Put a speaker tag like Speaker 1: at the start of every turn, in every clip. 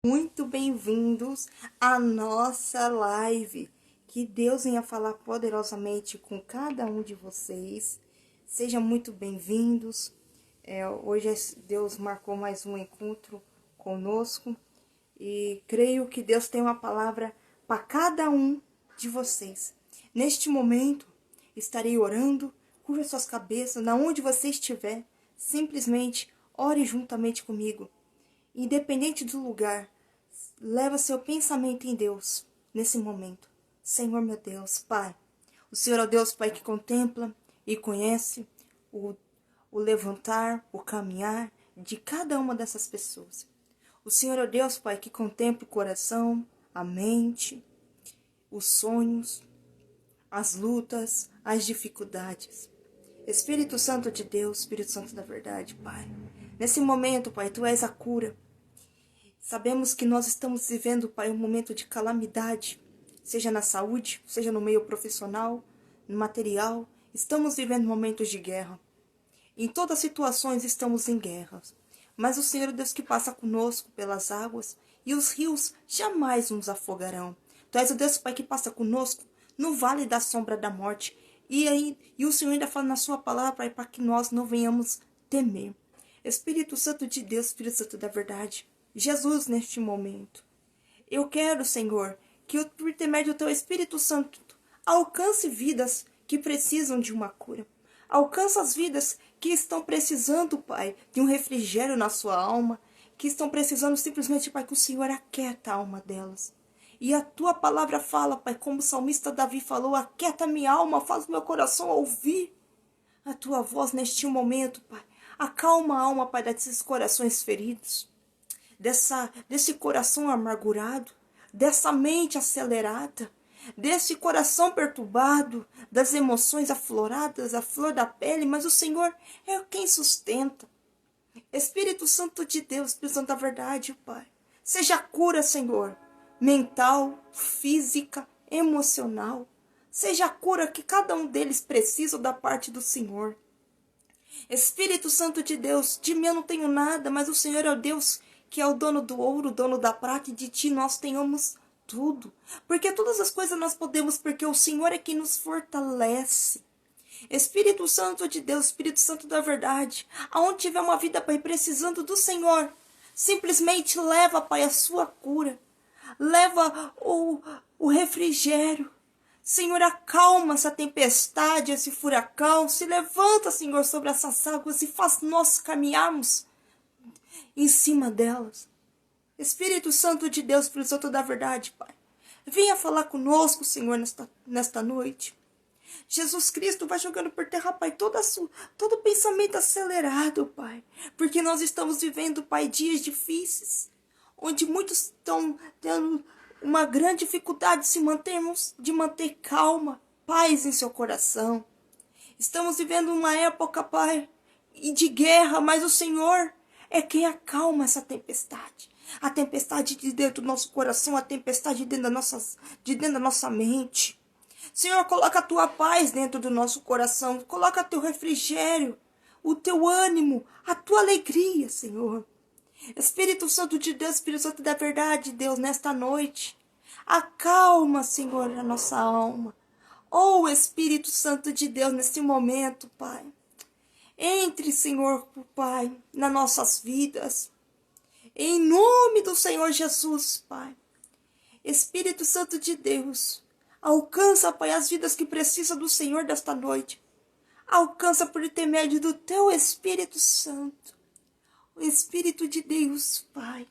Speaker 1: Muito bem-vindos à nossa live. Que Deus venha falar poderosamente com cada um de vocês. Sejam muito bem-vindos. Hoje Deus marcou mais um encontro conosco e creio que Deus tem uma palavra para cada um de vocês. Neste momento, estarei orando. Curva suas cabeças, na onde você estiver. Simplesmente ore juntamente comigo. Independente do lugar, leva seu pensamento em Deus nesse momento. Senhor meu Deus, Pai, o Senhor é o Deus, Pai, que contempla e conhece o levantar, o caminhar de cada uma dessas pessoas. O Senhor é o Deus, Pai, que contempla o coração, a mente, os sonhos, as lutas, as dificuldades. Espírito Santo de Deus, Espírito Santo da verdade, Pai. Nesse momento, Pai, Tu és a cura. Sabemos que nós estamos vivendo, Pai, um momento de calamidade, seja na saúde, seja no meio profissional, no material. Estamos vivendo momentos de guerra. Em todas as situações estamos em guerras. Mas o Senhor é Deus que passa conosco pelas águas e os rios jamais nos afogarão. Tu és o Deus, Pai, que passa conosco no vale da sombra da morte. E o Senhor ainda fala na sua palavra, Pai, para que nós não venhamos temer. Espírito Santo de Deus, Espírito Santo da verdade, Jesus, neste momento, eu quero, Senhor, que por intermédio do Teu Espírito Santo alcance vidas que precisam de uma cura. Alcance as vidas que estão precisando, Pai, de um refrigério na sua alma, que estão precisando simplesmente, Pai, que o Senhor aquieta a alma delas. E a Tua palavra fala, Pai, como o salmista Davi falou, aquieta minha alma, faz o meu coração ouvir a Tua voz neste momento, Pai. Acalma a alma, Pai, desses corações feridos, desse coração amargurado, dessa mente acelerada, desse coração perturbado, das emoções afloradas, a flor da pele, mas o Senhor é quem sustenta. Espírito Santo de Deus, Espírito Santo da verdade, Pai. Seja a cura, Senhor, mental, física, emocional. Seja a cura que cada um deles precisa da parte do Senhor. Espírito Santo de Deus, de mim eu não tenho nada, mas o Senhor é o Deus que é o dono do ouro, o dono da prata, e de Ti nós tenhamos tudo. Porque todas as coisas nós podemos, porque o Senhor é quem nos fortalece. Espírito Santo de Deus, Espírito Santo da verdade, aonde tiver uma vida, Pai, precisando do Senhor, simplesmente leva, Pai, a sua cura. Leva o refrigério. Senhor, acalma essa tempestade, esse furacão. Se levanta, Senhor, sobre essas águas e faz nós caminharmos em cima delas. Espírito Santo de Deus, Espírito Santo da verdade, Pai, venha falar conosco, Senhor, nesta noite. Jesus Cristo vai jogando por terra, Pai, todo pensamento acelerado, Pai, porque nós estamos vivendo, Pai, dias difíceis, onde muitos estão tendo uma grande dificuldade de manter calma, paz em seu coração. Estamos vivendo uma época, Pai, de guerra, mas o Senhor é quem acalma essa tempestade. A tempestade de dentro do nosso coração, a tempestade de dentro da nossa mente. Senhor, coloca a Tua paz dentro do nosso coração. Coloca Teu refrigério, o Teu ânimo, a Tua alegria, Senhor. Espírito Santo de Deus, Espírito Santo da verdade, Deus, nesta noite, acalma, Senhor, a nossa alma. Oh, Espírito Santo de Deus, neste momento, Pai. Entre, Senhor, Pai, nas nossas vidas. Em nome do Senhor Jesus, Pai. Espírito Santo de Deus, alcança, Pai, as vidas que precisam do Senhor desta noite. Alcança por intermédio do Teu Espírito Santo. O Espírito de Deus, Pai.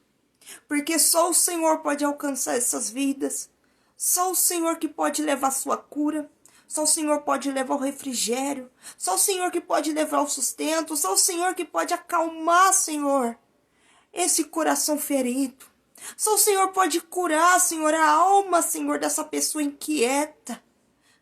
Speaker 1: Porque só o Senhor pode alcançar essas vidas. Só o Senhor que pode levar a sua cura. Só o Senhor pode levar o refrigério. Só o Senhor que pode levar o sustento. Só o Senhor que pode acalmar, Senhor, esse coração ferido. Só o Senhor pode curar, Senhor, a alma, Senhor, dessa pessoa inquieta.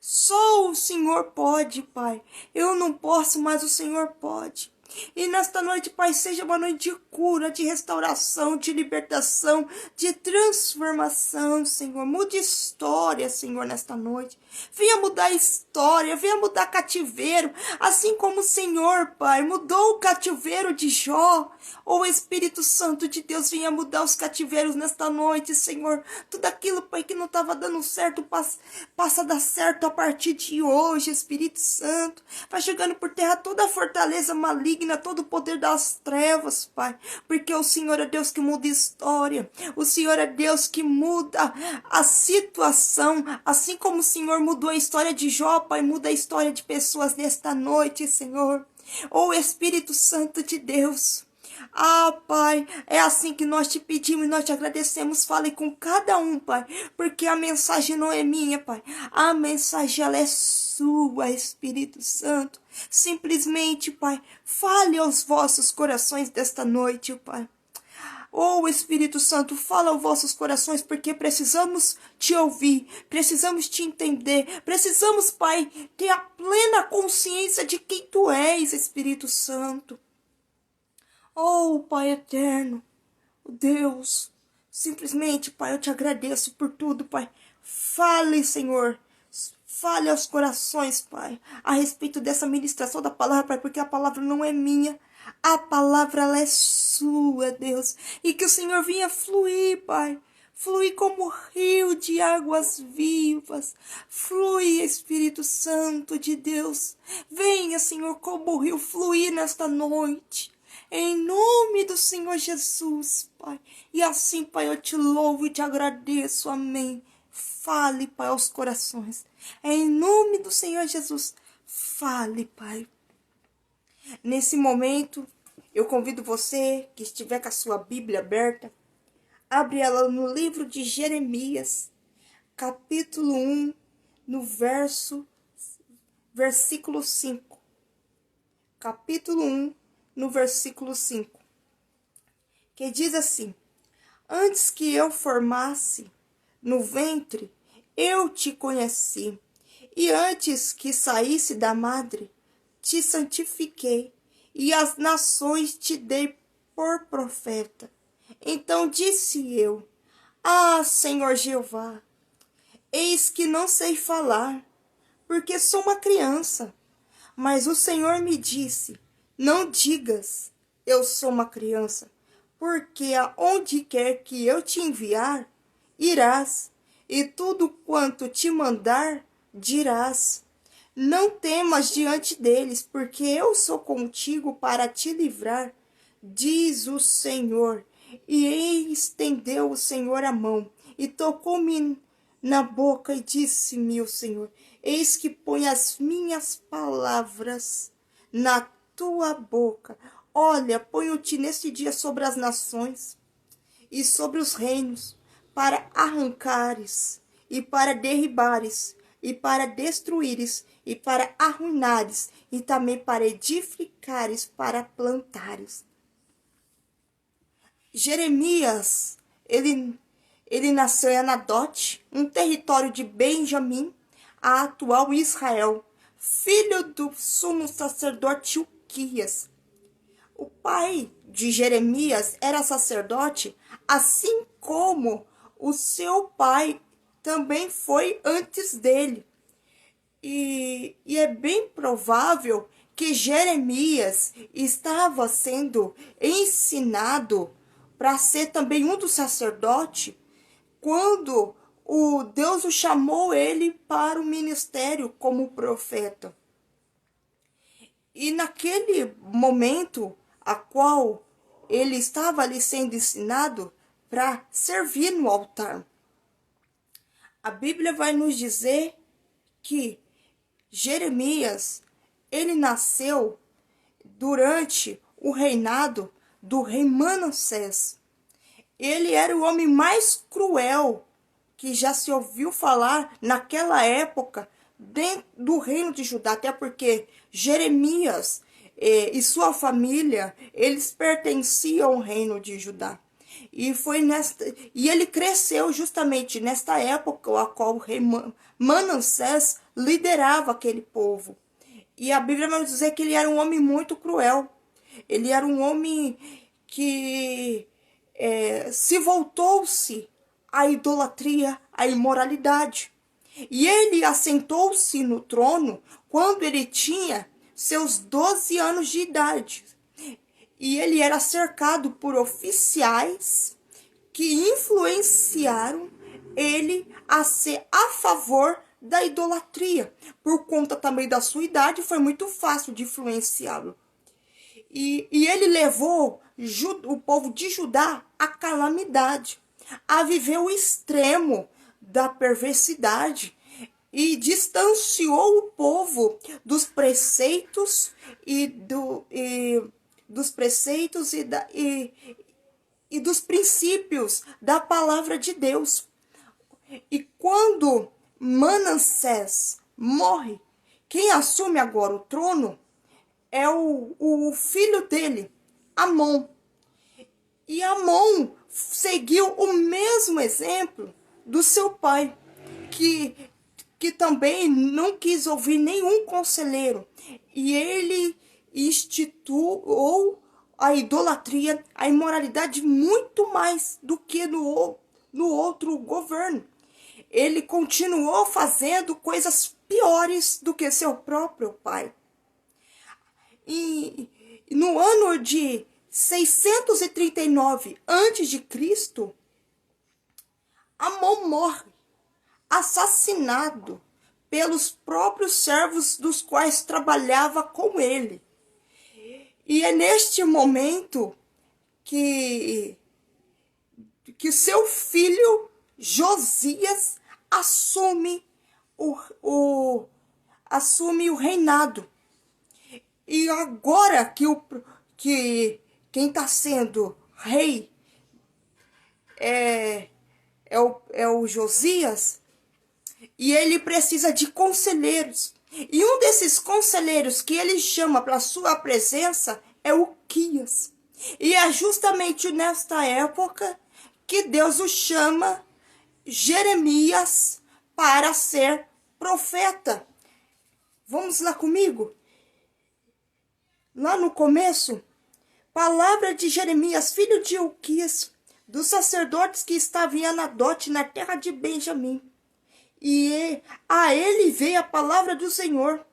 Speaker 1: Só o Senhor pode, Pai. Eu não posso, mas o Senhor pode. E nesta noite, Pai, seja uma noite de cura, de restauração, de libertação, de transformação, Senhor. Mude história, Senhor, nesta noite. Venha mudar a história, venha mudar cativeiro, assim como o Senhor, Pai, mudou o cativeiro de Jó. O Espírito Santo de Deus venha mudar os cativeiros nesta noite, Senhor. Tudo aquilo, Pai, que não estava dando certo, passa a dar certo a partir de hoje, Espírito Santo. Vai jogando por terra toda a fortaleza maligna, todo o poder das trevas, Pai. Porque o Senhor é Deus que muda a história. O Senhor é Deus que muda a situação. Assim como o Senhor mudou a história de Jó, Pai, muda a história de pessoas nesta noite, Senhor. Oh, Espírito Santo de Deus. Ah, Pai, é assim que nós te pedimos e nós te agradecemos. Fale com cada um, Pai, porque a mensagem não é minha, Pai. A mensagem, ela é sua, Espírito Santo. Simplesmente, Pai, fale aos vossos corações desta noite, Pai. Oh, Espírito Santo, fala aos vossos corações, porque precisamos te ouvir, precisamos te entender, precisamos, Pai, ter a plena consciência de quem tu és, Espírito Santo. Oh, Pai eterno, Deus, simplesmente, Pai, eu te agradeço por tudo, Pai. Fale, Senhor, fale aos corações, Pai, a respeito dessa ministração da palavra, Pai, porque a palavra não é minha, a palavra ela é sua, Deus. E que o Senhor venha fluir, Pai, fluir como rio de águas vivas. Flui, Espírito Santo de Deus. Venha, Senhor, como rio fluir nesta noite. Em nome do Senhor Jesus, Pai. E assim, Pai, eu te louvo e te agradeço. Amém. Fale, Pai, aos corações. Em nome do Senhor Jesus, fale, Pai. Nesse momento, eu convido você que estiver com a sua Bíblia aberta, abre ela no livro de Jeremias, capítulo 1, no versículo 5. Capítulo 1, no versículo 5, que diz assim: Antes que eu formasse no ventre, eu te conheci, e antes que saísse da madre, te santifiquei, e as nações te dei por profeta. Então disse eu: Ah, Senhor Jeová, eis que não sei falar, porque sou uma criança. Mas o Senhor me disse: Não digas, eu sou uma criança, porque aonde quer que eu te enviar, irás, e tudo quanto te mandar, dirás. Não temas diante deles, porque eu sou contigo para te livrar, diz o Senhor. E estendeu o Senhor a mão, e tocou-me na boca, e disse-me o Senhor: Eis que põe as minhas palavras na tua boca. Olha, ponho-te neste dia sobre as nações e sobre os reinos, para arrancares e para derribares e para destruíres e para arruinares e também para edificares, para plantares. Jeremias, ele nasceu em Anadote, um território de Benjamim, a atual Israel, filho do sumo sacerdote Uquias. O pai de Jeremias era sacerdote, assim como o seu pai também foi antes dele. E é bem provável que Jeremias estava sendo ensinado para ser também um dos sacerdotes quando o Deus o chamou ele para o ministério como profeta. E naquele momento a qual ele estava ali sendo ensinado para servir no altar, a Bíblia vai nos dizer que Jeremias, ele nasceu durante o reinado do rei Manassés. Ele era o homem mais cruel que já se ouviu falar naquela época dentro do reino de Judá, até porque Jeremias e sua família, eles pertenciam ao reino de Judá. E ele cresceu justamente nesta época a qual o rei Manassés liderava aquele povo. E a Bíblia vai dizer que ele era um homem muito cruel. Ele era um homem que se voltou-se à idolatria, à imoralidade. E ele assentou-se no trono quando ele tinha seus 12 anos de idade. E ele era cercado por oficiais que influenciaram ele a ser a favor da idolatria. Por conta também da sua idade, foi muito fácil de influenciá-lo. E ele levou o povo de Judá à calamidade, a viver o extremo da perversidade, e distanciou o povo dos preceitos e dos princípios da palavra de Deus. E quando Manassés morre, quem assume agora o trono é o filho dele, Amon. E Amon seguiu o mesmo exemplo do seu pai, que também não quis ouvir nenhum conselheiro. E ele instituiu a idolatria, a imoralidade muito mais do que no outro governo. Ele continuou fazendo coisas piores do que seu próprio pai. E no ano de 639 a.C., Amon morre, assassinado pelos próprios servos dos quais trabalhava com ele. E é neste momento que seu filho Josias assume o reinado. E agora que quem está sendo rei é o Josias, e ele precisa de conselheiros. E um desses conselheiros que ele chama para sua presença é Uquias. E é justamente nesta época que Deus o chama Jeremias para ser profeta. Vamos lá comigo? Lá no começo, palavra de Jeremias, filho de Uquias, dos sacerdotes que estavam em Anadote, na terra de Benjamim. E a ele veio a palavra do Senhor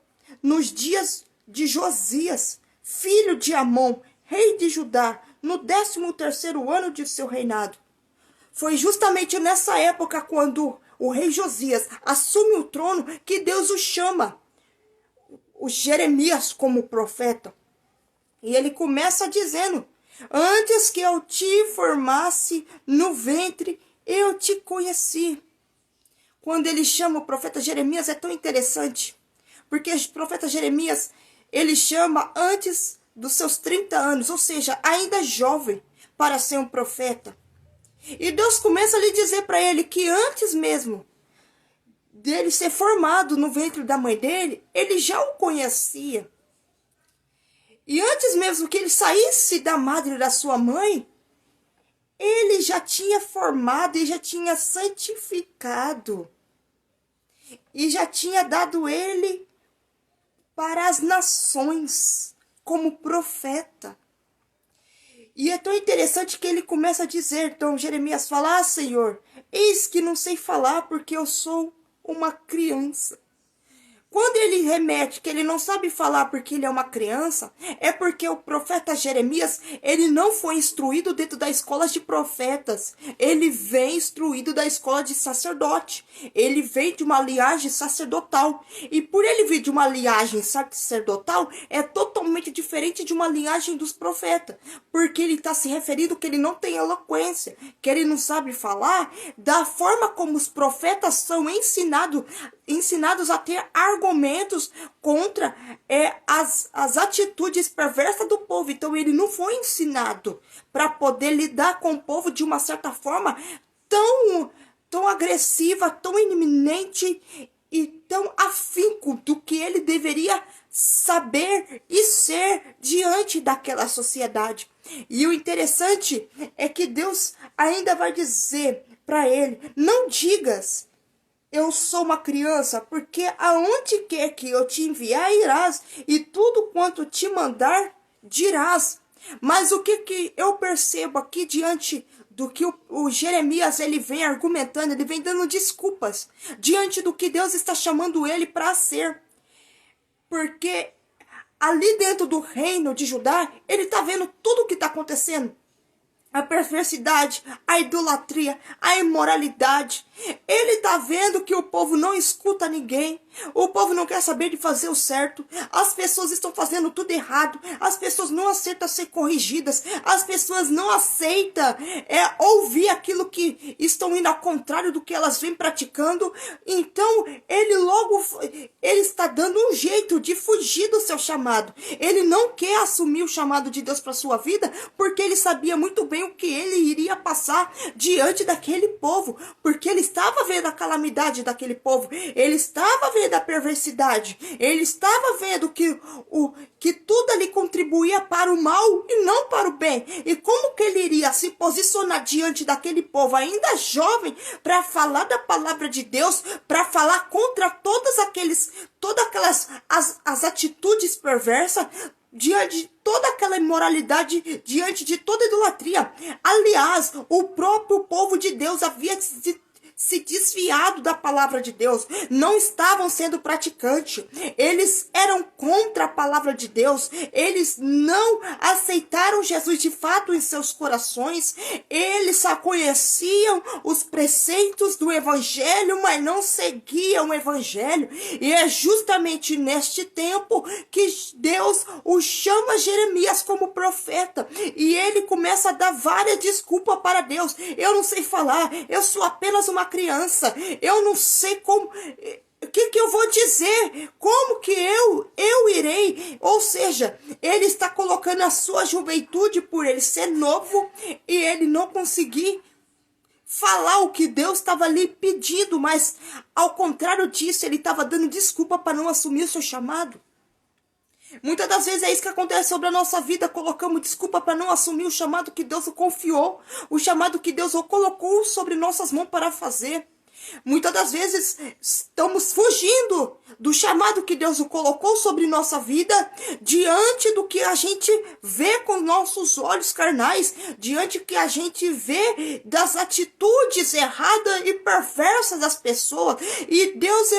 Speaker 1: nos dias de Josias, filho de Amon, rei de Judá, no 13º ano de seu reinado. Foi justamente nessa época, quando o rei Josias assume o trono, que Deus o chama, o Jeremias, como profeta. E ele começa dizendo: antes que eu te formasse no ventre, eu te conheci. Quando ele chama o profeta Jeremias, é tão interessante, porque o profeta Jeremias, ele chama antes dos seus 30 anos, ou seja, ainda jovem, para ser um profeta. E Deus começa a lhe dizer para ele que antes mesmo dele ser formado no ventre da mãe dele, ele já o conhecia. E antes mesmo que ele saísse da madre da sua mãe, ele já tinha formado e já tinha santificado. E já tinha dado ele para as nações como profeta. E é tão interessante que ele começa a dizer, então Jeremias fala: Senhor, eis que não sei falar porque eu sou uma criança. Quando ele remete que ele não sabe falar porque ele é uma criança, é porque o profeta Jeremias, ele não foi instruído dentro da escola de profetas. Ele vem instruído da escola de sacerdote. Ele vem de uma linhagem sacerdotal. E por ele vir de uma linhagem sacerdotal, é totalmente diferente de uma linhagem dos profetas. Porque ele está se referindo que ele não tem eloquência, que ele não sabe falar da forma como os profetas são ensinados a ter argumentos contra as atitudes perversas do povo. Então ele não foi ensinado para poder lidar com o povo de uma certa forma tão agressiva, tão iminente e tão afinco do que ele deveria saber e ser diante daquela sociedade. E o interessante é que Deus ainda vai dizer para ele: não digas eu sou uma criança, porque aonde quer que eu te enviar irás, e tudo quanto te mandar dirás. Mas o que eu percebo aqui diante do que o Jeremias ele vem argumentando, ele vem dando desculpas diante do que Deus está chamando ele para ser. Porque ali dentro do reino de Judá, ele está vendo tudo o que está acontecendo. A perversidade, a idolatria, a imoralidade. Ele está vendo que o povo não escuta ninguém. O povo não quer saber de fazer o certo. As pessoas estão fazendo tudo errado. As pessoas não aceitam ser corrigidas. As pessoas não aceitam ouvir aquilo que estão indo ao contrário do que elas vêm praticando. Então, ele está dando um jeito de fugir do seu chamado. Ele não quer assumir o chamado de Deus para sua vida, porque ele sabia muito bem o que ele iria passar diante daquele povo. Porque ele estava vendo a calamidade daquele povo. Ele estava vendo a perversidade. Ele estava vendo que tudo ali contribuía para o mal e não para o bem. E como que ele iria se posicionar diante daquele povo ainda jovem para falar da palavra de Deus, para falar contra todas aquelas as atitudes perversas, diante de toda aquela imoralidade, diante de toda idolatria. Aliás, o próprio povo de Deus havia se desviado da palavra de Deus, não estavam sendo praticantes, eles eram contra a palavra de Deus, eles não aceitaram Jesus de fato em seus corações, eles só conheciam os preceitos do evangelho, mas não seguiam o evangelho. E é justamente neste tempo que Deus o chama Jeremias como profeta, e ele começa a dar várias desculpas para Deus. Eu não sei falar, eu sou apenas uma criança, eu não sei como, o que eu vou dizer, como que eu irei, ou seja, ele está colocando a sua juventude por ele ser novo e ele não conseguir falar o que Deus estava lhe pedindo, mas ao contrário disso, ele estava dando desculpa para não assumir o seu chamado. Muitas das vezes é isso que acontece sobre a nossa vida, colocamos desculpa para não assumir o chamado que Deus o confiou, o chamado que Deus o colocou sobre nossas mãos para fazer. Muitas das vezes estamos fugindo do chamado que Deus o colocou sobre nossa vida, diante do que a gente vê com nossos olhos carnais, diante do que a gente vê das atitudes erradas e perversas das pessoas. E Deus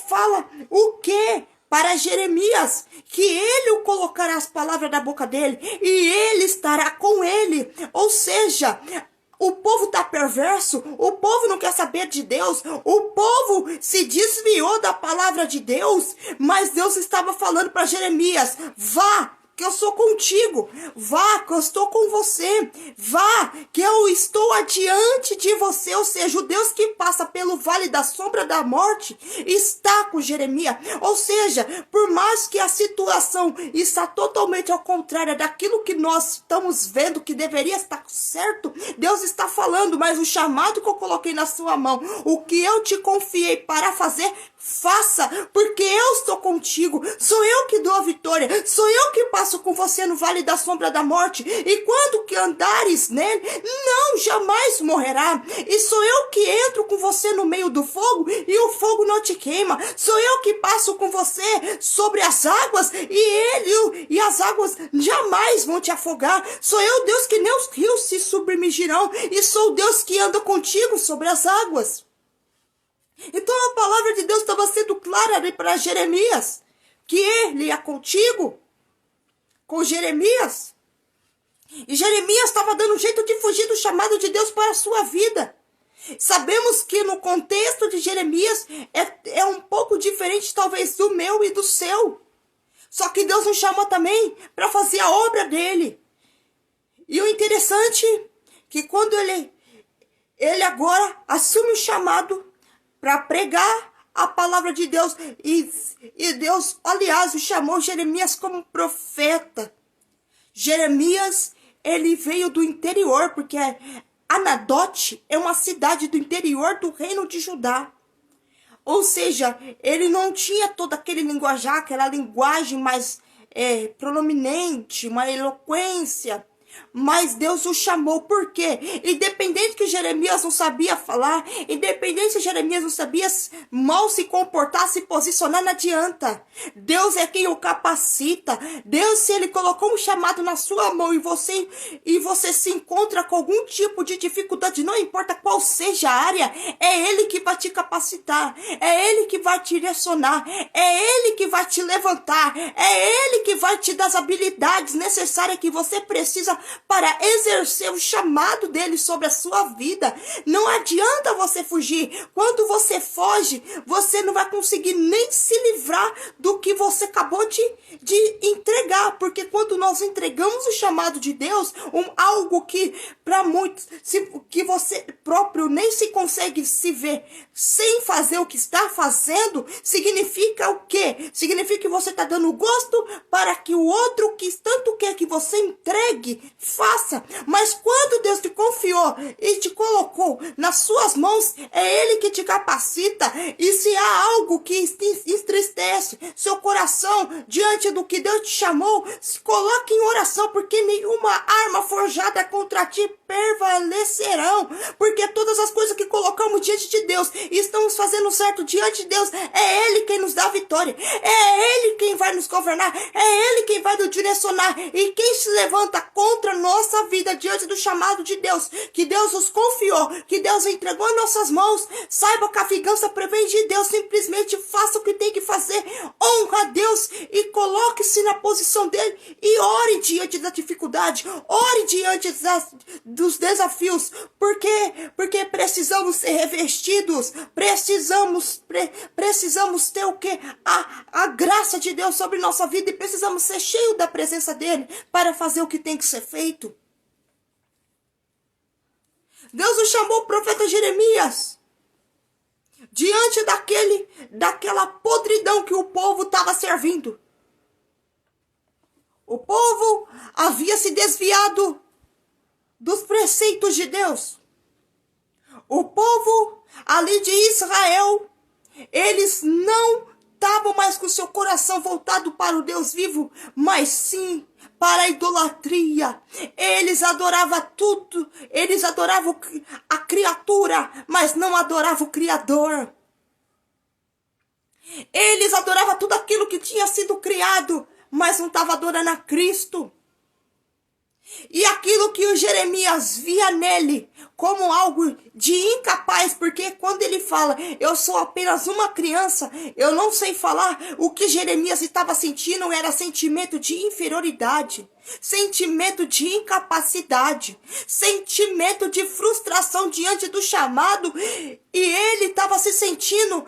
Speaker 1: fala o quê? Para Jeremias, que ele o colocará as palavras da boca dele, e ele estará com ele. Ou seja, o povo está perverso, o povo não quer saber de Deus, o povo se desviou da palavra de Deus, mas Deus estava falando para Jeremias: vá, que eu sou contigo, vá, que eu estou com você, vá, que eu estou adiante de você. Ou seja, o Deus que passa pelo vale da sombra da morte está com Jeremias. Ou seja, por mais que a situação está totalmente ao contrário daquilo que nós estamos vendo que deveria estar certo, Deus está falando: mas o chamado que eu coloquei na sua mão, o que eu te confiei para fazer, faça, porque eu estou contigo, sou eu que dou a vitória, sou eu que passo com você no vale da sombra da morte, e quando que andares nele, não jamais morrerá. E sou eu que entro com você no meio do fogo, e o fogo não te queima. Sou eu que passo com você sobre as águas, e as águas jamais vão te afogar. Sou eu, Deus, que nem os rios se submergirão, e sou Deus que anda contigo sobre as águas. Então a palavra de Deus estava sendo clara ali para Jeremias, que ele ia contigo, com Jeremias. E Jeremias estava dando um jeito de fugir do chamado de Deus para a sua vida. Sabemos que no contexto de Jeremias é um pouco diferente talvez do meu e do seu. Só que Deus nos chamou também para fazer a obra dele. E o interessante é que quando ele agora assume o chamado para pregar a palavra de Deus, e Deus, aliás, o chamou Jeremias como profeta. Jeremias, ele veio do interior, porque Anadote é uma cidade do interior do reino de Judá. Ou seja, ele não tinha todo aquele linguajar, aquela linguagem mais prominente, uma eloquência. Mas Deus o chamou, por quê? Independente que Jeremias não sabia falar, independente que Jeremias não sabia mal se comportar, se posicionar, não adianta. Deus é quem o capacita. Deus, se ele colocou um chamado na sua mão e você se encontra com algum tipo de dificuldade, não importa qual seja a área, é ele que vai te capacitar, é ele que vai te direcionar, é ele que vai te levantar, é ele que vai te dar as habilidades necessárias que você precisa para exercer o chamado dele sobre a sua vida. Não adianta você fugir. Quando você foge, você não vai conseguir nem se livrar do que você acabou de entregar. Porque quando nós entregamos o chamado de Deus, algo que para muitos, que você próprio nem se consegue se ver sem fazer o que está fazendo, significa o quê? Significa que você está dando gosto para que o outro que tanto quer que você entregue, faça. Mas quando Deus te confiou e te colocou nas suas mãos, é ele que te capacita. E se há algo que entristece seu coração diante do que Deus te chamou, se coloque em oração, porque nenhuma arma forjada contra ti prevalecerão, porque todas as coisas que colocamos diante de Deus e estamos fazendo certo diante de Deus, é ele quem nos dá a vitória, é ele quem vai nos governar, é ele quem vai nos direcionar. E quem se levanta contra nossa vida diante do chamado de Deus, que Deus nos confiou, que Deus entregou em nossas mãos, saiba que a vingança provém de Deus. Simplesmente faça o que tem que fazer, honra a Deus e coloque-se na posição dele e ore diante da dificuldade, ore diante dos desafios, porque precisamos ser revestidos, precisamos ter o que? A graça de Deus sobre nossa vida, e precisamos ser cheios da presença dele para fazer o que tem que ser feito. Deus o chamou o profeta Jeremias diante daquela podridão que o povo estava servindo. O povo havia se desviado dos preceitos de Deus. O povo ali de Israel, eles não estavam mais com seu coração voltado para o Deus vivo, mas sim para a idolatria. Eles adoravam tudo, eles adoravam a criatura, mas não adoravam o Criador. Eles adoravam tudo aquilo que tinha sido criado, mas não estavam adorando a Cristo. E aquilo que o Jeremias via nele como algo de incapaz, porque quando ele fala, eu sou apenas uma criança, eu não sei falar, o que Jeremias estava sentindo era sentimento de inferioridade, sentimento de incapacidade, sentimento de frustração diante do chamado, e ele estava se sentindo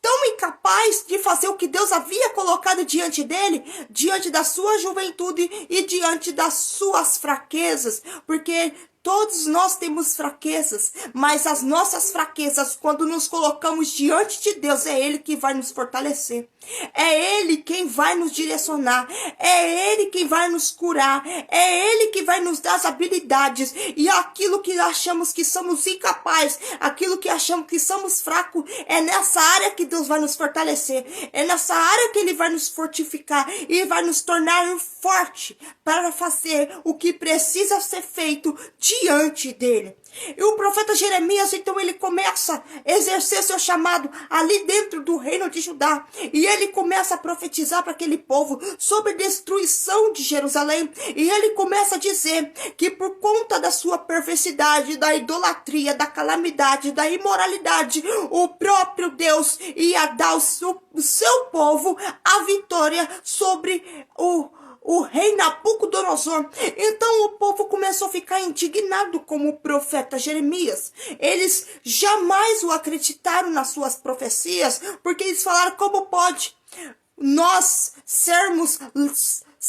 Speaker 1: tão incapaz de fazer o que Deus havia colocado diante dele, diante da sua juventude e diante das suas fraquezas, porque todos nós temos fraquezas, mas as nossas fraquezas, quando nos colocamos diante de Deus, é ele que vai nos fortalecer, é ele quem vai nos direcionar, é ele quem vai nos curar, é ele que vai nos dar as habilidades, e aquilo que achamos que somos incapazes, aquilo que achamos que somos fracos, é nessa área que Deus vai nos fortalecer, é nessa área que ele vai nos fortificar e vai nos tornar forte para fazer o que precisa ser feito diante dele. E o profeta Jeremias, então, ele começa a exercer seu chamado ali dentro do reino de Judá, e ele começa a profetizar para aquele povo sobre a destruição de Jerusalém, e ele começa a dizer que por conta da sua perversidade, da idolatria, da calamidade, da imoralidade, o próprio Deus ia dar ao seu povo a vitória sobre o rei Nabucodonosor. Então o povo começou a ficar indignado com o profeta Jeremias. Eles jamais o acreditaram nas suas profecias, porque eles falaram, como pode nós sermos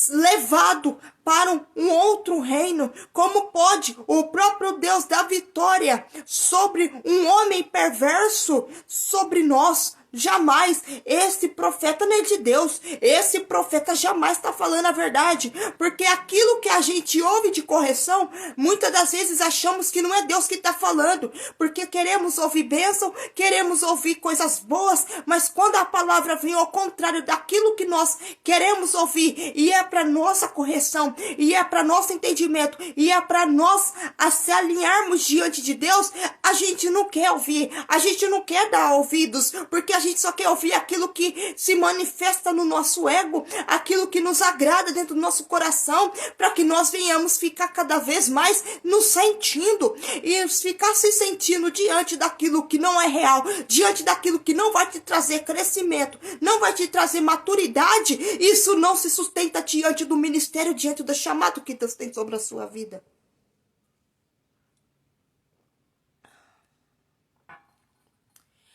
Speaker 1: levados para um outro reino? Como pode o próprio Deus dar vitória sobre um homem perverso sobre nós? Jamais. Esse profeta não é de Deus. Esse profeta jamais está falando a verdade. Porque aquilo que a gente ouve de correção, muitas das vezes achamos que não é Deus que está falando. Porque queremos ouvir bênção, queremos ouvir coisas boas, mas quando a palavra vem ao contrário daquilo que nós queremos ouvir, e é para nossa correção, e é para nosso entendimento, e é para nós se alinharmos diante de Deus, a gente não quer ouvir, a gente não quer dar ouvidos, porque a gente só quer ouvir aquilo que se manifesta no nosso ego, aquilo que nos agrada dentro do nosso coração, para que nós venhamos ficar cada vez mais nos sentindo, e ficar se sentindo diante daquilo que não é real, diante daquilo que não vai te trazer crescimento, não vai te trazer maturidade, isso não se sustenta diante do ministério, diante do chamado que Deus tem sobre a sua vida.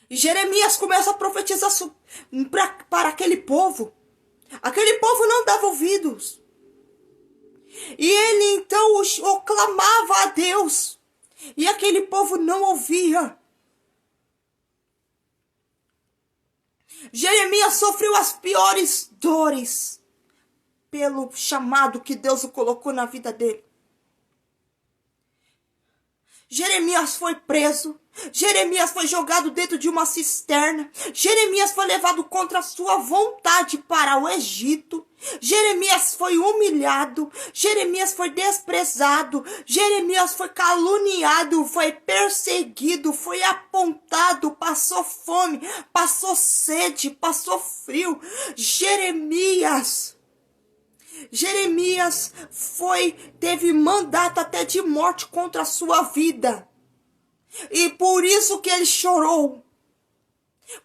Speaker 1: E Jeremias começa a profetizar para aquele povo. Aquele povo não dava ouvidos. E ele então o clamava a Deus. E aquele povo não ouvia. Jeremias sofreu as piores dores pelo chamado que Deus o colocou na vida dele. Jeremias foi preso. Jeremias foi jogado dentro de uma cisterna. Jeremias foi levado contra a sua vontade para o Egito. Jeremias foi humilhado. Jeremias foi desprezado. Jeremias foi caluniado, foi perseguido, foi apontado, passou fome, passou sede, passou frio. Jeremias teve mandato até de morte contra a sua vida. E por isso que ele chorou.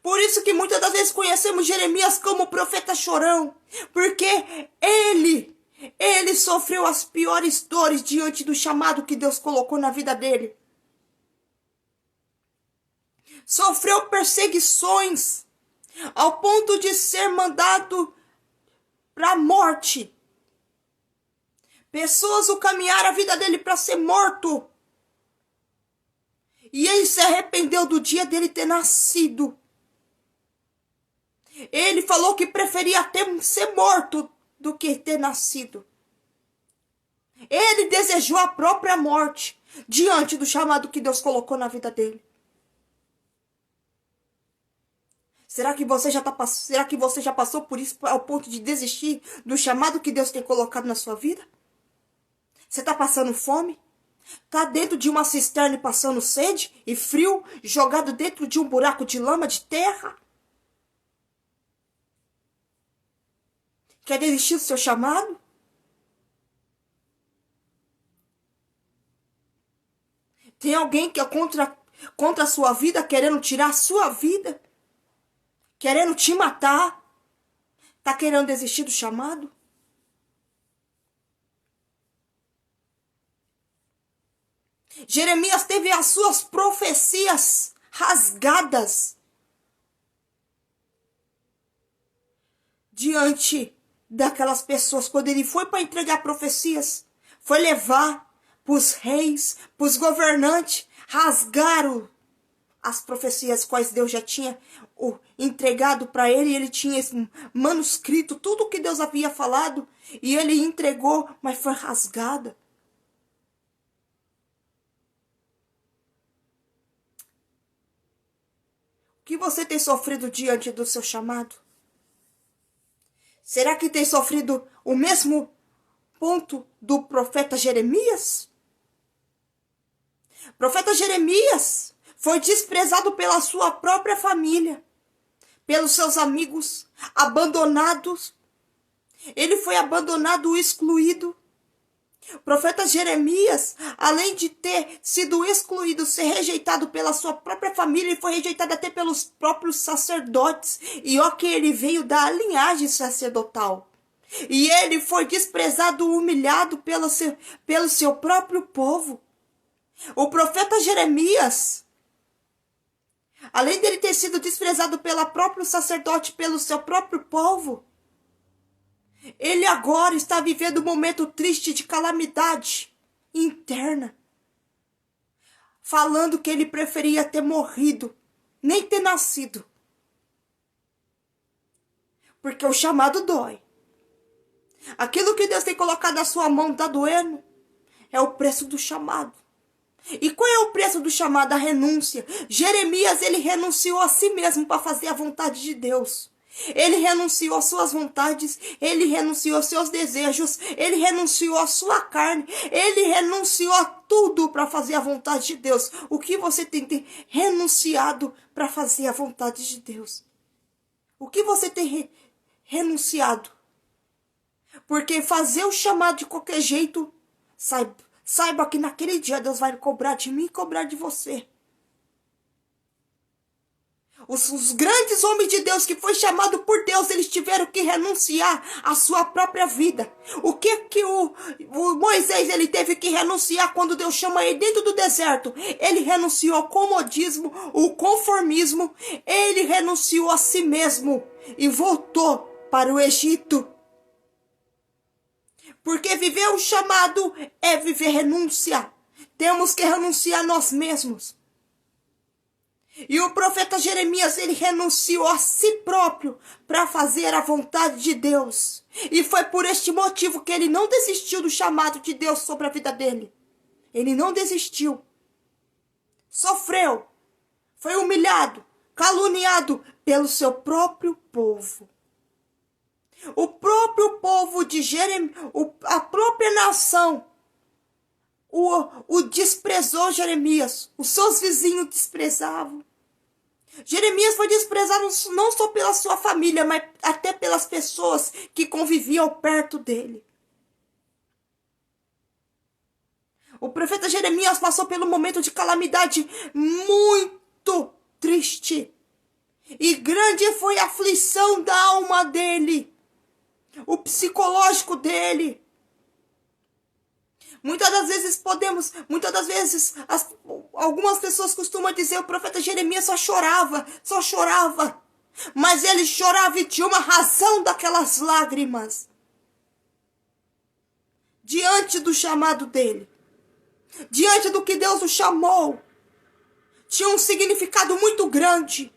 Speaker 1: Por isso que muitas das vezes conhecemos Jeremias como profeta chorão. Porque ele sofreu as piores dores diante do chamado que Deus colocou na vida dele. Sofreu perseguições ao ponto de ser mandado para a morte. Pessoas o caminharam a vida dele para ser morto. E ele se arrependeu do dia dele ter nascido. Ele falou que preferia ser morto do que ter nascido. Ele desejou a própria morte diante do chamado que Deus colocou na vida dele. Será que você já passou por isso ao ponto de desistir do chamado que Deus tem colocado na sua vida? Você está passando fome? Está dentro de uma cisterna e passando sede e frio, jogado dentro de um buraco de lama, de terra? Quer desistir do seu chamado? Tem alguém que é contra a sua vida, querendo tirar a sua vida? Querendo te matar? Está querendo desistir do chamado? Jeremias teve as suas profecias rasgadas diante daquelas pessoas. Quando ele foi para entregar profecias, foi levar para os reis, para os governantes, rasgaram as profecias quais Deus já tinha entregado para ele. Ele tinha esse manuscrito, tudo que Deus havia falado, e ele entregou, mas foi rasgada. O que você tem sofrido diante do seu chamado? Será que tem sofrido o mesmo ponto do profeta Jeremias? O profeta Jeremias foi desprezado pela sua própria família, pelos seus amigos, abandonados. Ele foi abandonado, excluído. O profeta Jeremias, além de ter sido excluído, ser rejeitado pela sua própria família, ele foi rejeitado até pelos próprios sacerdotes. E ó que ele veio da linhagem sacerdotal. E ele foi desprezado, humilhado pelo seu próprio povo. O profeta Jeremias, além dele ter sido desprezado pelo próprio sacerdote, pelo seu próprio povo, ele agora está vivendo um momento triste de calamidade interna. Falando que ele preferia ter morrido, nem ter nascido. Porque o chamado dói. Aquilo que Deus tem colocado na sua mão está doendo. É o preço do chamado. E qual é o preço do chamado? A renúncia. Jeremias, ele renunciou a si mesmo para fazer a vontade de Deus. Ele renunciou às suas vontades, ele renunciou aos seus desejos, ele renunciou à sua carne, ele renunciou a tudo para fazer a vontade de Deus. O que você tem renunciado para fazer a vontade de Deus? O que você tem renunciado? Porque fazer o chamado de qualquer jeito, saiba que naquele dia Deus vai cobrar de mim e cobrar de você. Os grandes homens de Deus que foi chamado por Deus, eles tiveram que renunciar à sua própria vida. O que o Moisés ele teve que renunciar quando Deus chama ele dentro do deserto? Ele renunciou ao comodismo, o conformismo, ele renunciou a si mesmo e voltou para o Egito. Porque viver o chamado é viver renúncia. Temos que renunciar a nós mesmos. E o profeta Jeremias, ele renunciou a si próprio para fazer a vontade de Deus. E foi por este motivo que ele não desistiu do chamado de Deus sobre a vida dele. Ele não desistiu. Sofreu. Foi humilhado, caluniado pelo seu próprio povo. O próprio povo de Jeremias, a própria nação, o desprezou Jeremias. Os seus vizinhos desprezavam. Jeremias foi desprezado não só pela sua família, mas até pelas pessoas que conviviam perto dele. O profeta Jeremias passou por um momento de calamidade muito triste. E grande foi a aflição da alma dele. O psicológico dele. Muitas das vezes, algumas pessoas costumam dizer o profeta Jeremias só chorava. Mas ele chorava e tinha uma razão daquelas lágrimas. Diante do chamado dele. Diante do que Deus o chamou. Tinha um significado muito grande.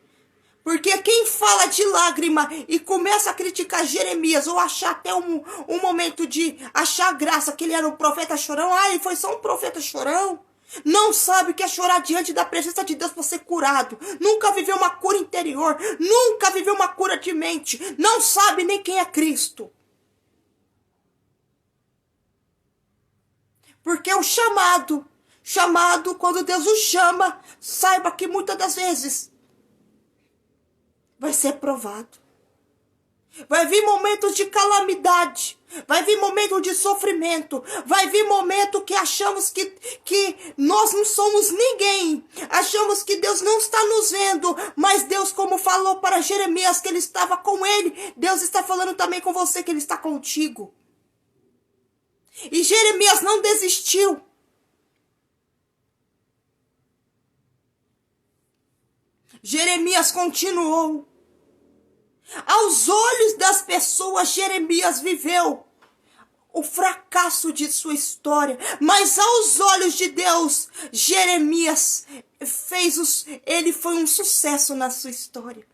Speaker 1: Porque quem fala de lágrima e começa a criticar Jeremias, ou achar até um momento de achar graça que ele era um profeta chorão, ele foi só um profeta chorão, não sabe o que é chorar diante da presença de Deus para ser curado, nunca viveu uma cura interior, nunca viveu uma cura de mente, não sabe nem quem é Cristo. Porque o chamado, quando Deus o chama, saiba que muitas das vezes vai ser provado. Vai vir momentos de calamidade. Vai vir momentos de sofrimento. Vai vir momento que achamos que nós não somos ninguém. Achamos que Deus não está nos vendo. Mas Deus, como falou para Jeremias que ele estava com ele, Deus está falando também com você que ele está contigo. E Jeremias não desistiu. Jeremias continuou. Aos olhos das pessoas, Jeremias viveu o fracasso de sua história. Mas aos olhos de Deus, Jeremias ele foi um sucesso na sua história.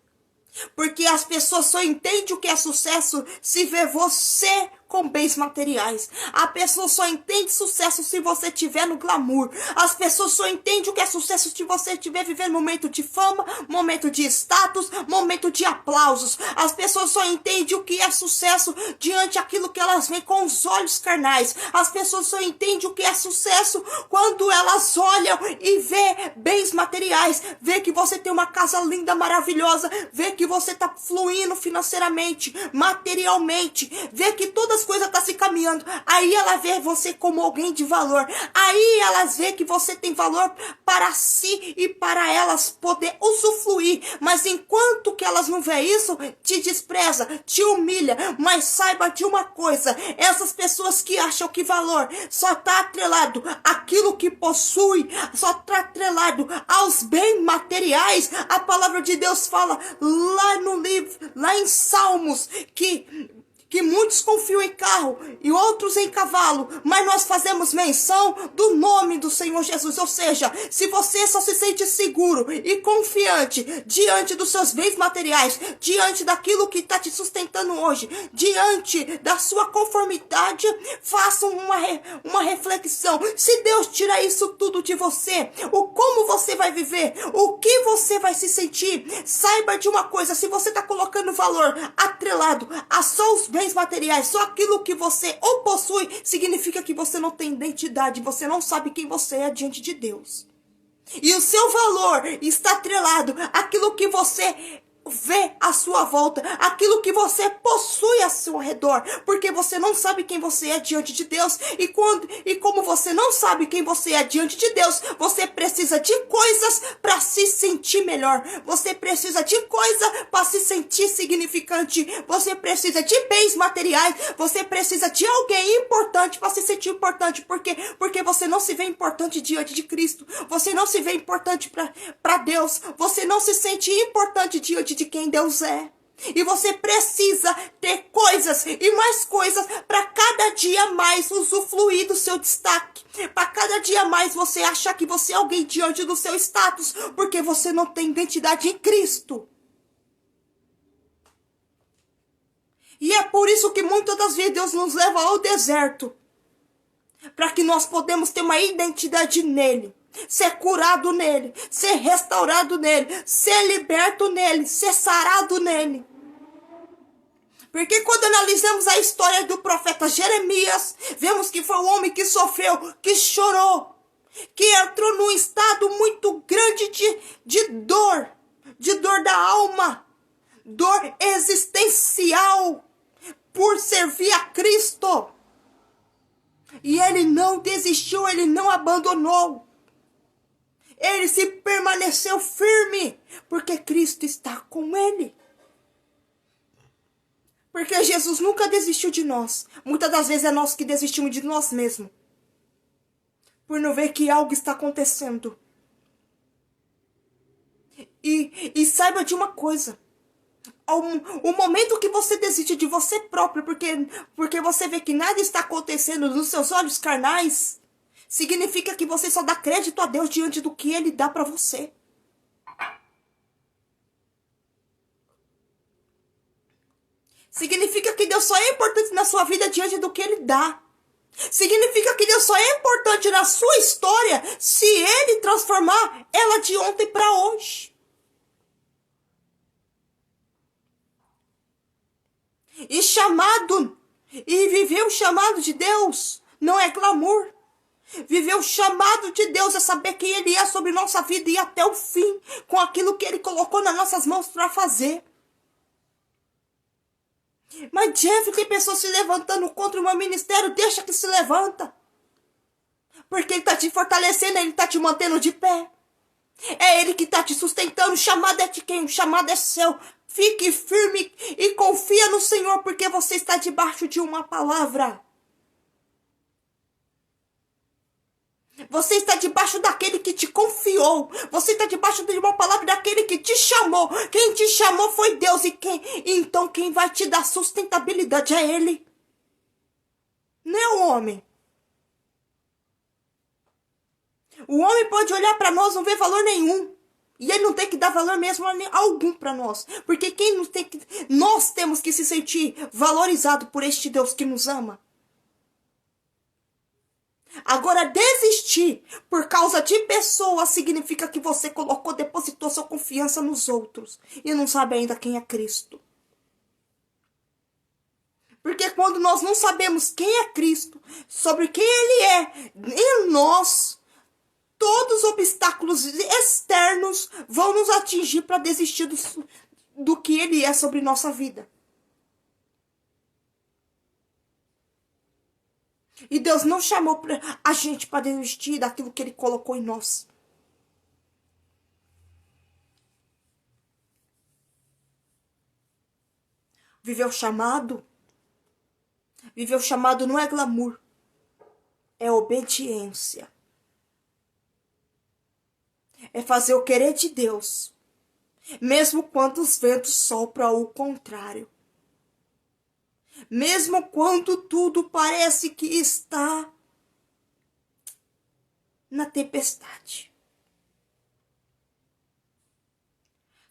Speaker 1: Porque as pessoas só entendem o que é sucesso se vê você com bens materiais. A pessoa só entende sucesso se você estiver no glamour. As pessoas só entendem o que é sucesso se você estiver vivendo momento de fama, momento de status, momento de aplausos. As pessoas só entendem o que é sucesso diante daquilo que elas veem com os olhos carnais. As pessoas só entendem o que é sucesso quando elas olham e vê bens materiais, vê que você tem uma casa linda, maravilhosa, vê que você está fluindo financeiramente, materialmente, vê que todas as coisas estão se caminhando. Aí ela vê você como alguém de valor. Aí elas vê que você tem valor para si e para elas poder usufruir. Mas enquanto que elas não vê isso, te despreza, te humilha. Mas saiba de uma coisa, essas pessoas que acham que valor só está atrelado àquilo que possui, só está atrelado aos bens materiais. A palavra de Deus fala lá no livro, lá em Salmos, que que muitos confiam em carro e outros em cavalo, mas nós fazemos menção do nome do Senhor Jesus. Ou seja, se você só se sente seguro e confiante diante dos seus bens materiais, diante daquilo que está te sustentando hoje, diante da sua conformidade, faça uma reflexão. Se Deus tirar isso tudo de você, como você vai viver? O que você vai se sentir? Saiba de uma coisa, se você está colocando valor atrelado a só os bens materiais, só aquilo que você ou possui, significa que você não tem identidade, você não sabe quem você é diante de Deus. E o seu valor está atrelado àquilo que você vê à sua volta, aquilo que você possui ao seu redor, porque você não sabe quem você é diante de Deus, e como você não sabe quem você é diante de Deus, você precisa de coisas para se sentir melhor, você precisa de coisa para se sentir significante, você precisa de bens materiais, você precisa de alguém importante para se sentir importante, porque você não se vê importante diante de Cristo, você não se vê importante para Deus, você não se sente importante diante de quem Deus é. E você precisa ter coisas e mais coisas para cada dia mais usufruir do seu destaque. Para cada dia mais você achar que você é alguém diante do seu status, porque você não tem identidade em Cristo. E é por isso que muitas das vezes Deus nos leva ao deserto, para que nós podemos ter uma identidade nele. Ser curado nele, ser restaurado nele, ser liberto nele, ser sarado nele. Porque quando analisamos a história do profeta Jeremias, vemos que foi um homem que sofreu, que chorou, que entrou num estado muito grande de dor da alma, dor existencial, por servir a Cristo. E ele não desistiu, ele não abandonou. Ele se permaneceu firme, porque Cristo está com ele. Porque Jesus nunca desistiu de nós. Muitas das vezes é nós que desistimos de nós mesmos, por não ver que algo está acontecendo. E saiba de uma coisa. O momento que você desiste de você próprio, porque você vê que nada está acontecendo nos seus olhos carnais, significa que você só dá crédito a Deus diante do que Ele dá para você. Significa que Deus só é importante na sua vida diante do que Ele dá. Significa que Deus só é importante na sua história se Ele transformar ela de ontem para hoje. E viver o chamado de Deus não é glamour. Viver o chamado de Deus é saber quem Ele é sobre nossa vida e ir até o fim com aquilo que Ele colocou nas nossas mãos para fazer. Mas Jeff, tem pessoas se levantando contra o meu ministério. Deixa que se levanta. Porque Ele está te fortalecendo, Ele está te mantendo de pé. É Ele que está te sustentando. O chamado é de quem? O chamado é seu. Fique firme e confia no Senhor, porque você está debaixo de uma palavra. Você está debaixo daquele que te confiou. Você está debaixo de uma palavra daquele que te chamou. Quem te chamou foi Deus. Então quem vai te dar sustentabilidade é Ele. Não é o homem. O homem pode olhar para nós e não ver valor nenhum. E ele não tem que dar valor mesmo algum para nós. Porque nós temos que se sentir valorizado por este Deus que nos ama. Agora, desistir por causa de pessoas significa que você depositou sua confiança nos outros e não sabe ainda quem é Cristo. Porque quando nós não sabemos quem é Cristo, sobre quem Ele é, em nós, todos os obstáculos externos vão nos atingir para desistir do que Ele é sobre nossa vida. E Deus não chamou a gente para desistir daquilo que Ele colocou em nós. Viver o chamado. Viver o chamado não é glamour. É obediência. É fazer o querer de Deus. Mesmo quando os ventos sopram ao contrário. mesmo quando tudo parece que está na tempestade.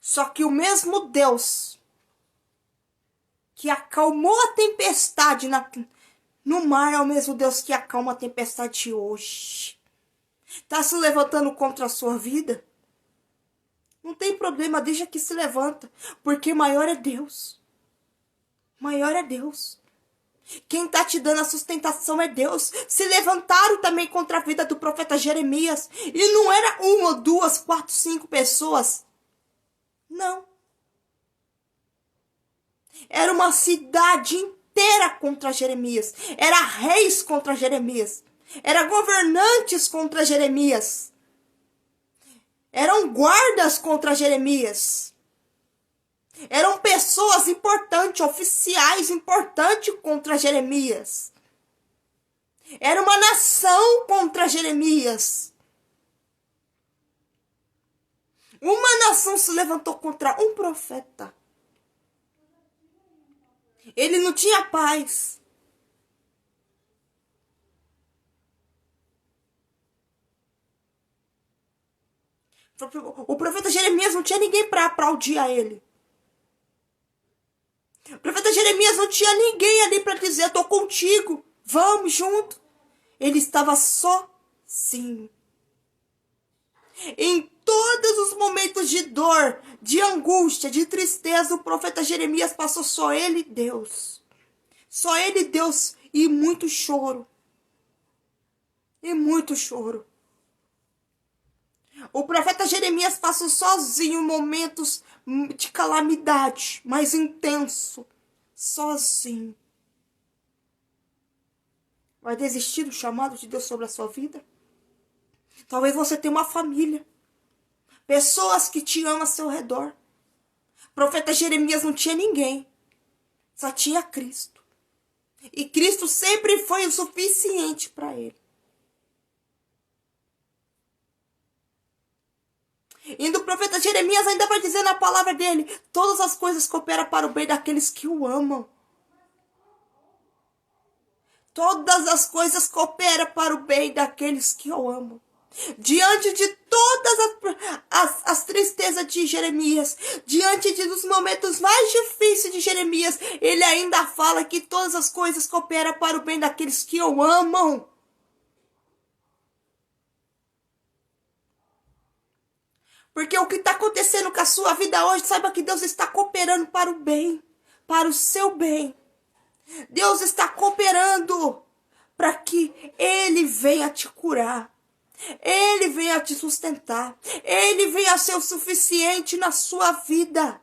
Speaker 1: Só que o mesmo Deus que acalmou a tempestade no mar é o mesmo Deus que acalma a tempestade hoje. Está se levantando contra a sua vida? Não tem problema, deixa que se levanta, porque maior é Deus. Maior é Deus. Quem está te dando a sustentação é Deus. Se levantaram também contra a vida do profeta Jeremias. E não era uma, duas, quatro, cinco pessoas. Não. Era uma cidade inteira contra Jeremias. Era reis contra Jeremias. Era governantes contra Jeremias. Eram guardas contra Jeremias. Eram pessoas importantes, oficiais importantes contra Jeremias. Era uma nação contra Jeremias. Uma nação se levantou contra um profeta. Ele não tinha paz. O profeta Jeremias não tinha ninguém para aplaudir a ele. O profeta Jeremias não tinha ninguém ali para dizer, estou contigo, vamos junto. Ele estava sozinho. Em todos os momentos de dor, de angústia, de tristeza, o profeta Jeremias passou só ele e Deus. Só ele e Deus e muito choro. E muito choro. O profeta Jeremias passou sozinho momentos de calamidade, mais intenso. Sozinho. Vai desistir do chamado de Deus sobre a sua vida? Talvez você tenha uma família. Pessoas que te amam ao seu redor. O profeta Jeremias não tinha ninguém. Só tinha Cristo. E Cristo sempre foi o suficiente para ele. E o profeta Jeremias ainda vai dizer na palavra dele, todas as coisas cooperam para o bem daqueles que o amam. Todas as coisas cooperam para o bem daqueles que o amam. Diante de todas as tristezas de Jeremias, diante dos momentos mais difíceis de Jeremias, ele ainda fala que todas as coisas cooperam para o bem daqueles que o amam. Porque o que está acontecendo com a sua vida hoje, saiba que Deus está cooperando para o bem, para o seu bem. Deus está cooperando para que Ele venha te curar. Ele venha te sustentar. Ele venha ser o suficiente na sua vida.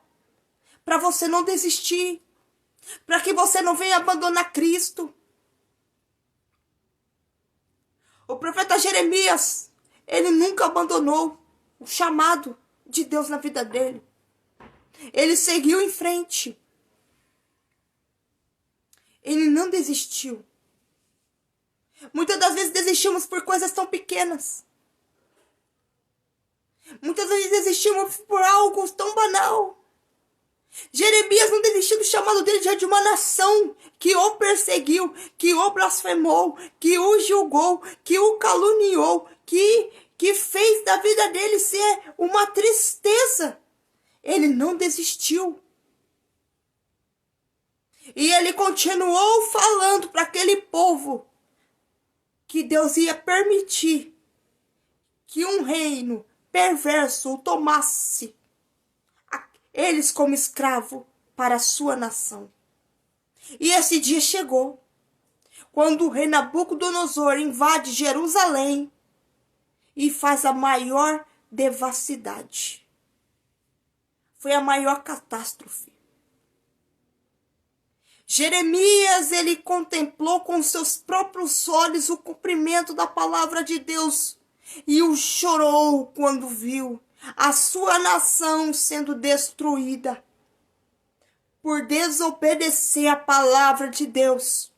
Speaker 1: Para você não desistir. Para que você não venha abandonar Cristo. O profeta Jeremias, ele nunca abandonou o chamado de Deus na vida dele. Ele seguiu em frente. Ele não desistiu. Muitas das vezes desistimos por coisas tão pequenas. Muitas vezes desistimos por algo tão banal. Jeremias não desistiu do chamado dele diante de uma nação que o perseguiu, que o blasfemou, que o julgou, que o caluniou, que fez da vida dele ser uma tristeza. Ele não desistiu. E ele continuou falando para aquele povo que Deus ia permitir que um reino perverso o tomasse eles como escravo para a sua nação. E esse dia chegou, quando o rei Nabucodonosor invade Jerusalém e faz a maior devassidade. Foi a maior catástrofe. Jeremias, ele contemplou com seus próprios olhos o cumprimento da palavra de Deus e o chorou quando viu a sua nação sendo destruída por desobedecer a palavra de Deus.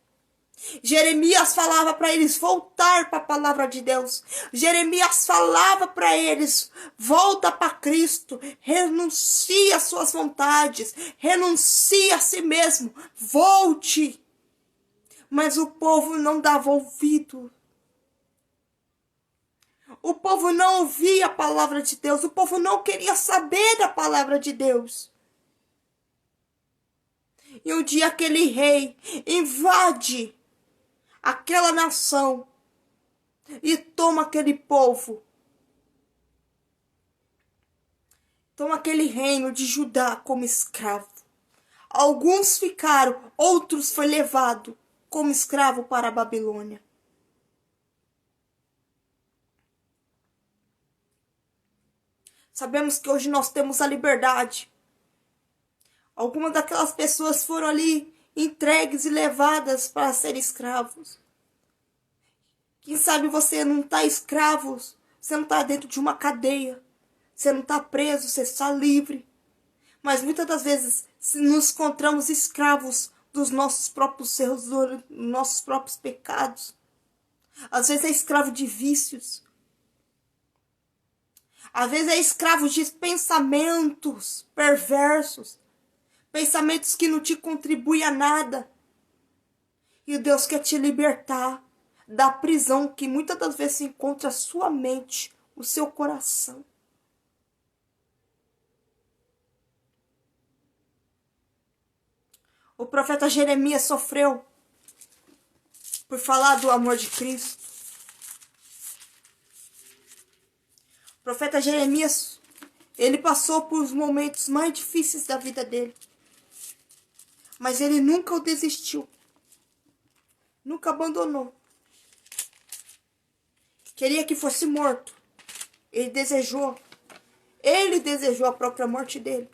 Speaker 1: Jeremias falava para eles voltar para a palavra de Deus. Jeremias falava para eles: volta para Cristo, renuncie às suas vontades, renuncie a si mesmo, volte. Mas o povo não dava ouvido. O povo não ouvia a palavra de Deus, o povo não queria saber da palavra de Deus. E um dia aquele rei invade aquela nação e toma aquele povo, toma aquele reino de Judá como escravo. Alguns ficaram, outros foi levado como escravo para a Babilônia. Sabemos que hoje nós temos a liberdade. Algumas daquelas pessoas foram ali entregues e levadas para serem escravos. Quem sabe você não está escravo, você não está dentro de uma cadeia, você não está preso, você está livre. Mas muitas das vezes nos encontramos escravos dos nossos próprios erros, dos nossos próprios pecados. Às vezes é escravo de vícios. Às vezes é escravo de pensamentos perversos. Pensamentos que não te contribuem a nada. E Deus quer te libertar da prisão que muitas das vezes encontra a sua mente, o seu coração. O profeta Jeremias sofreu por falar do amor de Cristo. O profeta Jeremias, ele passou por os momentos mais difíceis da vida dele. Mas ele nunca o desistiu. Nunca abandonou. Queria que fosse morto. Ele desejou a própria morte dele.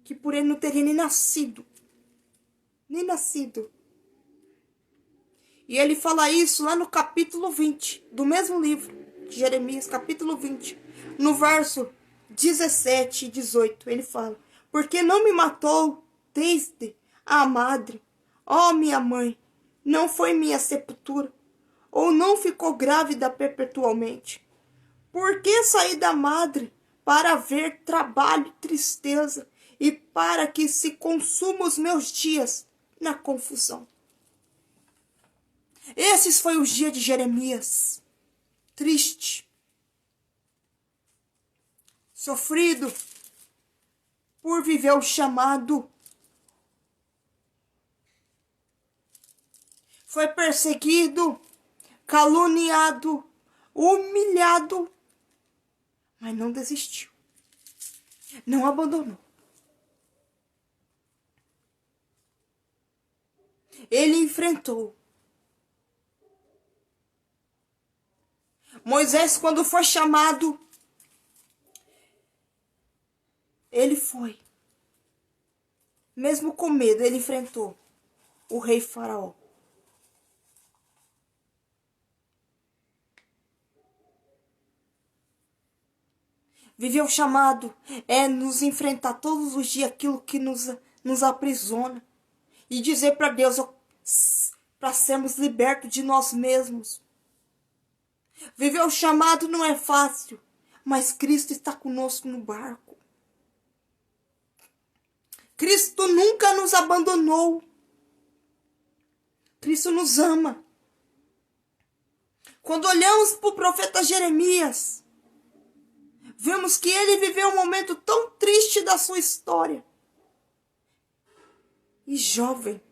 Speaker 1: Que por ele não teria nem nascido. Nem nascido. E ele fala isso lá no capítulo 20 do mesmo livro de Jeremias, capítulo 20, no verso 17 e 18. Ele fala: porque não me matou desde a madre, ó minha mãe, não foi minha sepultura, ou não ficou grávida perpetualmente? Por que saí da madre para ver trabalho e tristeza, e para que se consuma os meus dias na confusão? Esses foi os dias de Jeremias. Triste. Sofrido por viver o chamado. Foi perseguido, caluniado, humilhado, mas não desistiu. Não abandonou. Ele enfrentou. Moisés, quando foi chamado, ele foi. Mesmo com medo, ele enfrentou o rei Faraó. Viver o chamado é nos enfrentar todos os dias aquilo que nos aprisiona. E dizer para Deus, para sermos libertos de nós mesmos. Viver o chamado não é fácil, mas Cristo está conosco no barco. Cristo nunca nos abandonou. Cristo nos ama. Quando olhamos para o profeta Jeremias, vemos que ele viveu um momento tão triste da sua história. E jovem.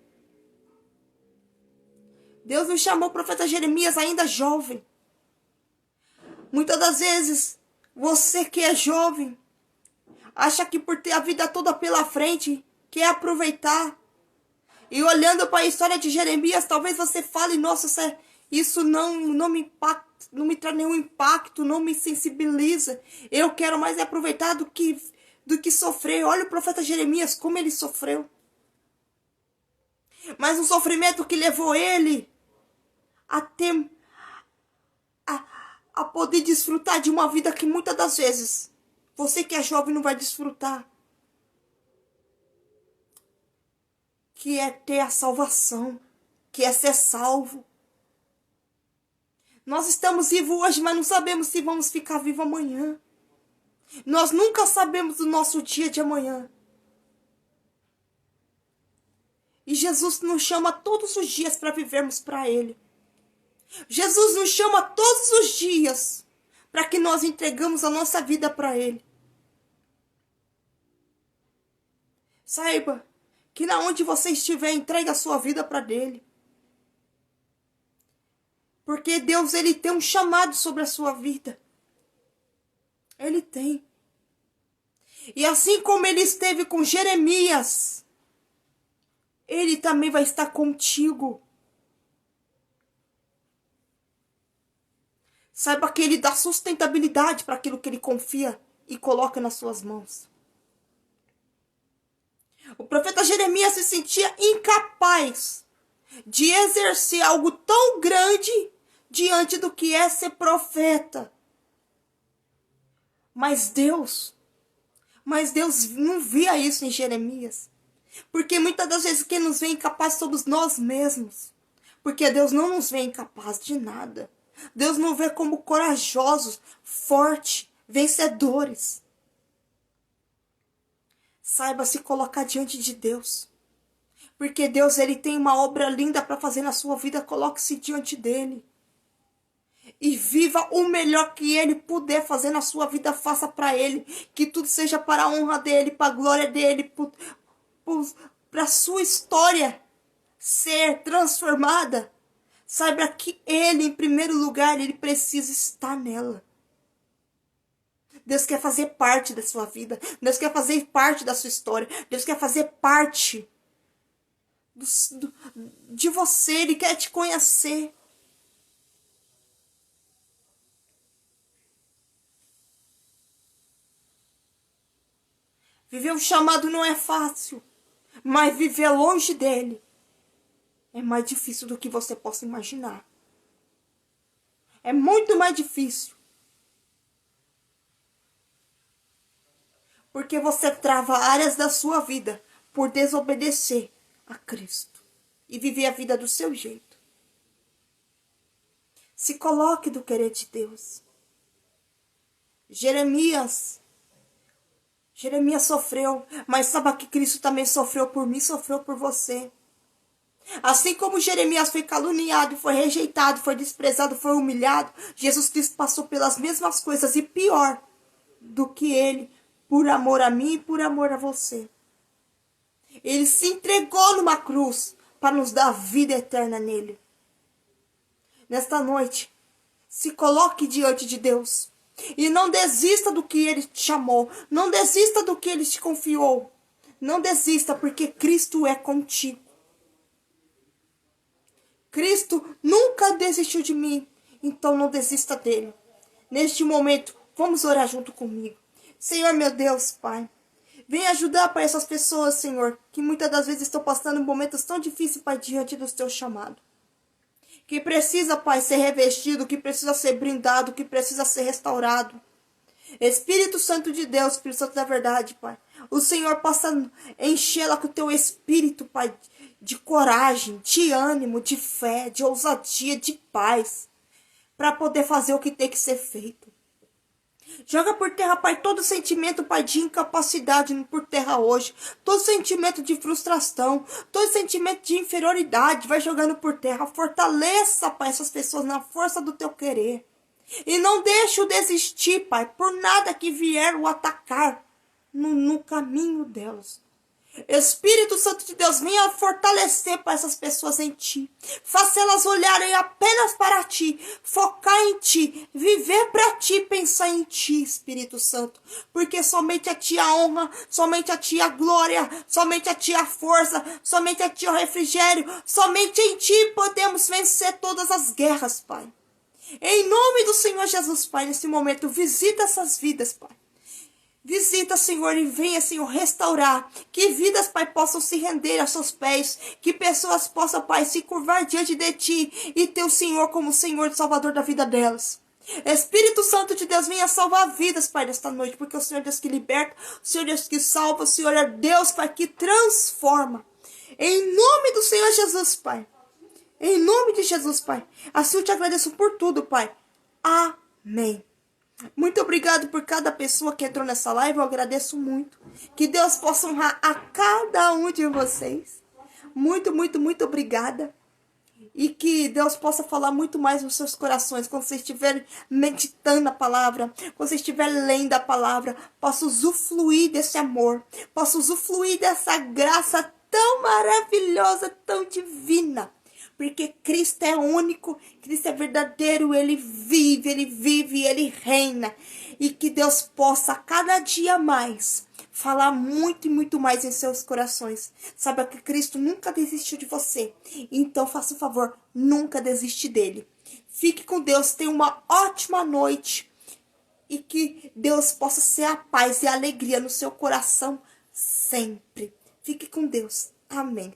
Speaker 1: Deus nos chamou o profeta Jeremias ainda jovem. Muitas das vezes, você que é jovem, acha que por ter a vida toda pela frente, quer aproveitar. E olhando para a história de Jeremias, talvez você fale, nossa, isso não me impacta, não me traz nenhum impacto, não me sensibiliza. Eu quero mais aproveitar do que sofrer. Olha o profeta Jeremias, como ele sofreu. Mas um sofrimento que levou ele a poder desfrutar de uma vida que muitas das vezes você que é jovem não vai desfrutar. Que é ter a salvação. que é ser salvo. Nós estamos vivos hoje, mas não sabemos se vamos ficar vivos amanhã. Nós nunca sabemos do nosso dia de amanhã. E Jesus nos chama todos os dias para vivermos para Ele. Jesus nos chama todos os dias para que nós entregamos a nossa vida para Ele. Saiba que na onde você estiver, entregue a sua vida para Ele. Porque Deus, Ele tem um chamado sobre a sua vida. Ele tem. E assim como Ele esteve com Jeremias, Ele também vai estar contigo. Saiba que Ele dá sustentabilidade para aquilo que Ele confia e coloca nas suas mãos. O profeta Jeremias se sentia incapaz de exercer algo tão grande diante do que é ser profeta. Mas Deus não via isso em Jeremias. Porque muitas das vezes quem nos vê incapaz somos nós mesmos. Porque Deus não nos vê incapaz de nada. Deus nos vê como corajosos, fortes, vencedores. Saiba se colocar diante de Deus. Porque Deus, Ele tem uma obra linda para fazer na sua vida. Coloque-se diante dEle. E viva o melhor que Ele puder fazer na sua vida. Faça para Ele. Que tudo seja para a honra dEle, para a glória dEle. Para a sua história ser transformada. Saiba que Ele, em primeiro lugar, Ele precisa estar nela. Deus quer fazer parte da sua vida. Deus quer fazer parte da sua história. Deus quer fazer parte de você. Ele quer te conhecer. Viver o chamado não é fácil. Mas viver longe dele é mais difícil do que você possa imaginar. É muito mais difícil. Porque você trava áreas da sua vida por desobedecer a Cristo. E viver a vida do seu jeito. Se coloque do querer de Deus. Jeremias sofreu. Mas saiba que Cristo também sofreu por mim, sofreu por você. Assim como Jeremias foi caluniado, foi rejeitado, foi desprezado, foi humilhado, Jesus Cristo passou pelas mesmas coisas e pior do que ele, por amor a mim e por amor a você. Ele se entregou numa cruz para nos dar vida eterna nele. Nesta noite, se coloque diante de Deus e não desista do que Ele te chamou, não desista do que Ele te confiou. Não desista, porque Cristo é contigo. Cristo nunca desistiu de mim, então não desista dele. Neste momento, vamos orar junto comigo. Senhor, meu Deus, Pai, vem ajudar, Pai, essas pessoas, Senhor, que muitas das vezes estão passando momentos tão difíceis, Pai, diante do teu chamado. Que precisa, Pai, ser revestido, que precisa ser brindado, que precisa ser restaurado. Espírito Santo de Deus, Espírito Santo da verdade, Pai. O Senhor possa enchê-la com o teu espírito, Pai, de coragem, de ânimo, de fé, de ousadia, de paz, para poder fazer o que tem que ser feito. Joga por terra, Pai, todo sentimento, Pai, de incapacidade por terra hoje. Todo sentimento de frustração, todo sentimento de inferioridade, vai jogando por terra. Fortaleça, Pai, essas pessoas na força do teu querer. E não deixe o desistir, Pai, por nada que vier o atacar no caminho delas. Espírito Santo de Deus, venha fortalecer para essas pessoas em Ti. Faça elas olharem apenas para Ti, focar em Ti, viver para Ti, pensar em Ti, Espírito Santo. Porque somente a Ti a honra, somente a Ti a glória, somente a Ti a força, somente a Ti o refrigério, somente em Ti podemos vencer todas as guerras, Pai. Em nome do Senhor Jesus, Pai, nesse momento, visita essas vidas, Pai. Visita, Senhor, e venha, Senhor, restaurar. Que vidas, Pai, possam se render aos seus pés. Que pessoas possam, Pai, se curvar diante de Ti e ter o Senhor como Senhor e Salvador da vida delas. Espírito Santo de Deus, venha salvar vidas, Pai, nesta noite. Porque o Senhor é Deus que liberta, o Senhor é Deus que salva, o Senhor é Deus, Pai, que transforma. Em nome do Senhor Jesus, Pai. Em nome de Jesus, Pai. Assim eu te agradeço por tudo, Pai. Amém. Muito obrigado por cada pessoa que entrou nessa live. Eu agradeço muito. Que Deus possa honrar a cada um de vocês. Muito, muito, muito obrigada. E que Deus possa falar muito mais nos seus corações. Quando vocês estiverem meditando a palavra. Quando vocês estiverem lendo a palavra. Possa usufruir desse amor. Possa usufruir dessa graça tão maravilhosa, tão divina. Porque Cristo é único, Cristo é verdadeiro, Ele vive, Ele reina. E que Deus possa cada dia mais falar muito e muito mais em seus corações. Saiba que Cristo nunca desistiu de você. Então faça o favor, nunca desiste dele. Fique com Deus, tenha uma ótima noite. E que Deus possa ser a paz e a alegria no seu coração sempre. Fique com Deus. Amém.